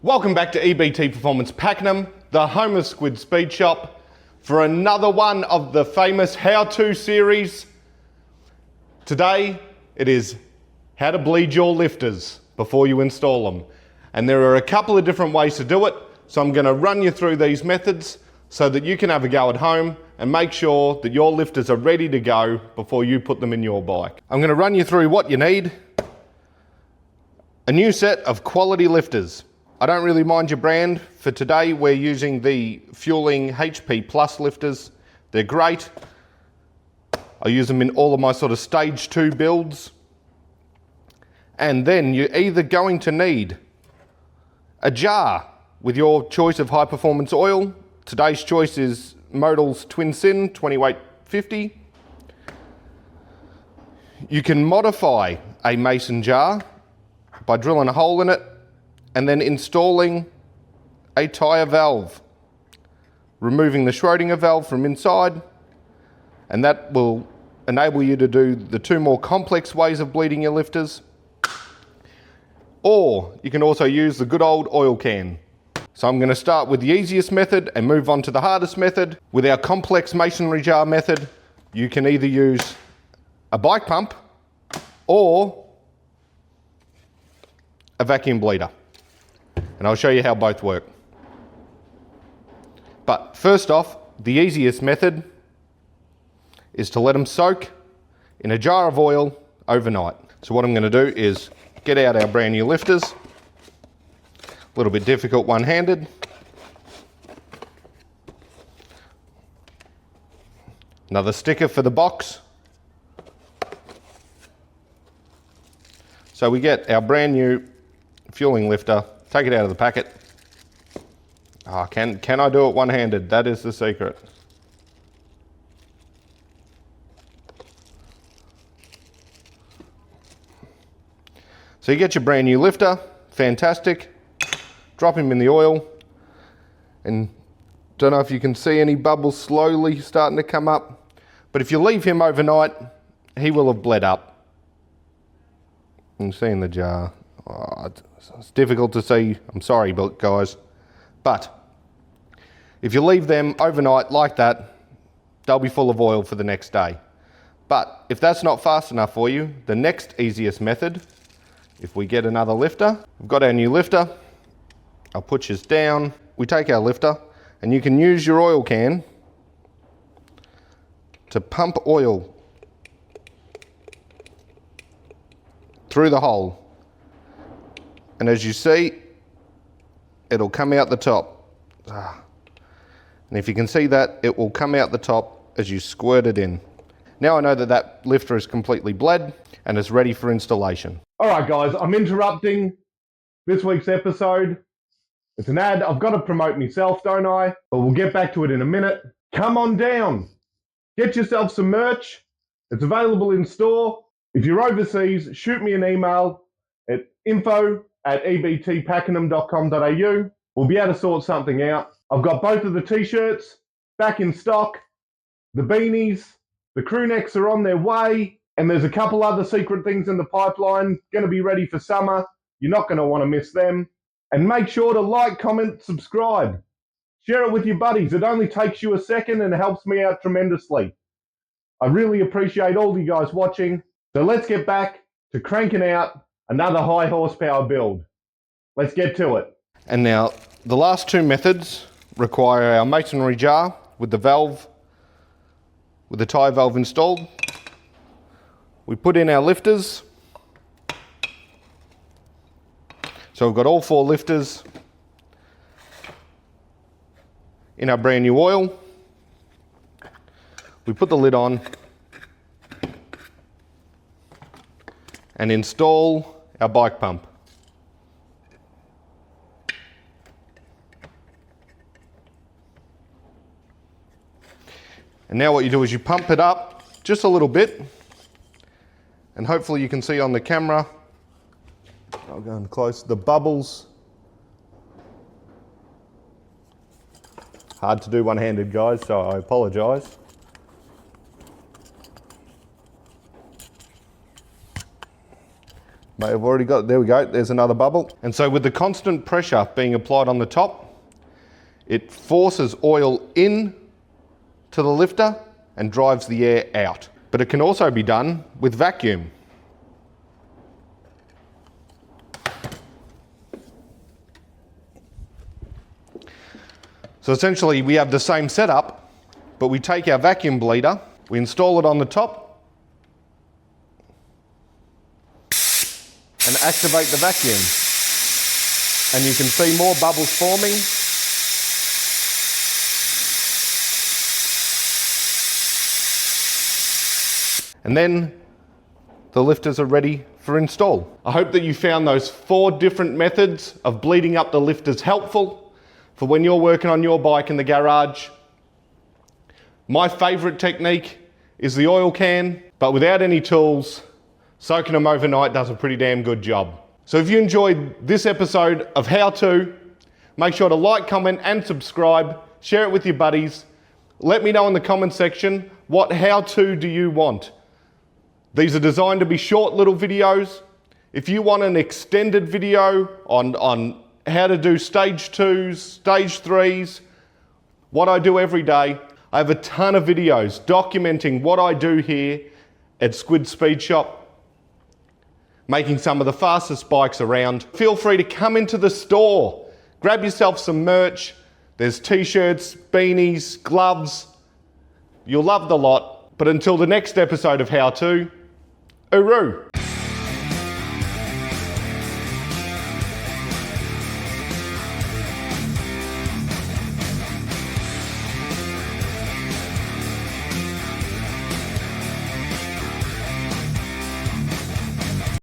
Welcome back to EBT Performance Pakenham, the home of Squid Speed Shop, for another one of the famous how-to series. Today it is how to bleed your lifters before you install them. And there are a couple of different ways to do it, so I'm going to run you through these methods so that you can have a go at home and make sure that your lifters are ready to go before you put them in your bike. I'm going to run you through what you need. A new set of quality lifters. I don't really mind your brand. For today, we're using the Fueling HP Plus lifters. They're great. I use them in all of my sort of stage 2 builds. And then you're either going to need a jar with your choice of high performance oil. Today's choice is Modal's Twin Sin 2850. You can modify a mason jar by drilling a hole in it and then installing a tyre valve, removing the Schrodinger valve from inside, and that will enable you to do the two more complex ways of bleeding your lifters. Or you can also use the good old oil can. So I'm going to start with the easiest method and move on to the hardest method. With our complex masonry jar method, you can either use a bike pump or a vacuum bleeder. And I'll show you how both work. But first off, the easiest method is to let them soak in a jar of oil overnight. So what I'm going to do is get out our brand new lifters. A little bit difficult one-handed. Another sticker for the box. So we get our brand new fueling lifter, take it out of the packet. Oh, can I do it one-handed? That is the secret. So you get your brand new lifter, fantastic. Drop him in the oil, and don't know if you can see any bubbles slowly starting to come up, but if you leave him overnight, he will have bled up. You can see in the jar. Oh, it's difficult to see, I'm sorry guys, but if you leave them overnight like that, they'll be full of oil for the next day. But if that's not fast enough for you, the next easiest method, if we get another lifter, we've got our new lifter, I'll put this down, we take our lifter, and you can use your oil can to pump oil through the hole. And as you see, it'll come out the top. And if you can see that, it will come out the top as you squirt it in. Now I know that that lifter is completely bled and is ready for installation. All right guys, I'm interrupting this week's episode. It's an ad. I've got to promote myself, don't I? But we'll get back to it in a minute. Come on down. Get yourself some merch. It's available in store. If you're overseas, shoot me an email at info@ebtpakenham.com.au. We'll be able to sort something out. I've got both of the t-shirts back in stock, the beanies, the crew necks are on their way, and there's a couple other secret things in the pipeline, going to be ready for summer. You're not going to want to miss them. And make sure to like, comment, subscribe. Share it with your buddies. It only takes you a second and helps me out tremendously. I really appreciate all you guys watching. So let's get back to cranking out another high horsepower build. Let's get to it. And now the last two methods require our masonry jar with the valve, with the tyre valve installed. We put in our lifters. So we've got all 4 lifters in our brand new oil. We put the lid on and install our bike pump. And now what you do is you pump it up just a little bit, and hopefully you can see on the camera, I'll go in close, the bubbles. Hard to do one-handed guys, so I apologise. May have already got, there we go, there's another bubble. And so with the constant pressure being applied on the top, it forces oil in to the lifter and drives the air out. But it can also be done with vacuum. So essentially we have the same setup, but we take our vacuum bleeder, we install it on the top and activate the vacuum. And you can see more bubbles forming. And then the lifters are ready for install. I hope that you found those 4 different methods of bleeding up the lifters helpful for when you're working on your bike in the garage. My favourite technique is the oil can, but without any tools, soaking them overnight does a pretty damn good job. So if you enjoyed this episode of How To, make sure to like, comment and subscribe, share it with your buddies. Let me know in the comment section, what how to do you want? These are designed to be short little videos. If you want an extended video on how to do stage 2s, stage 3s, what I do every day, I have a ton of videos documenting what I do here at Squid Speed Shop, making some of the fastest bikes around. Feel free to come into the store, grab yourself some merch. There's t-shirts, beanies, gloves. You'll love the lot. But until the next episode of How To, hooroo!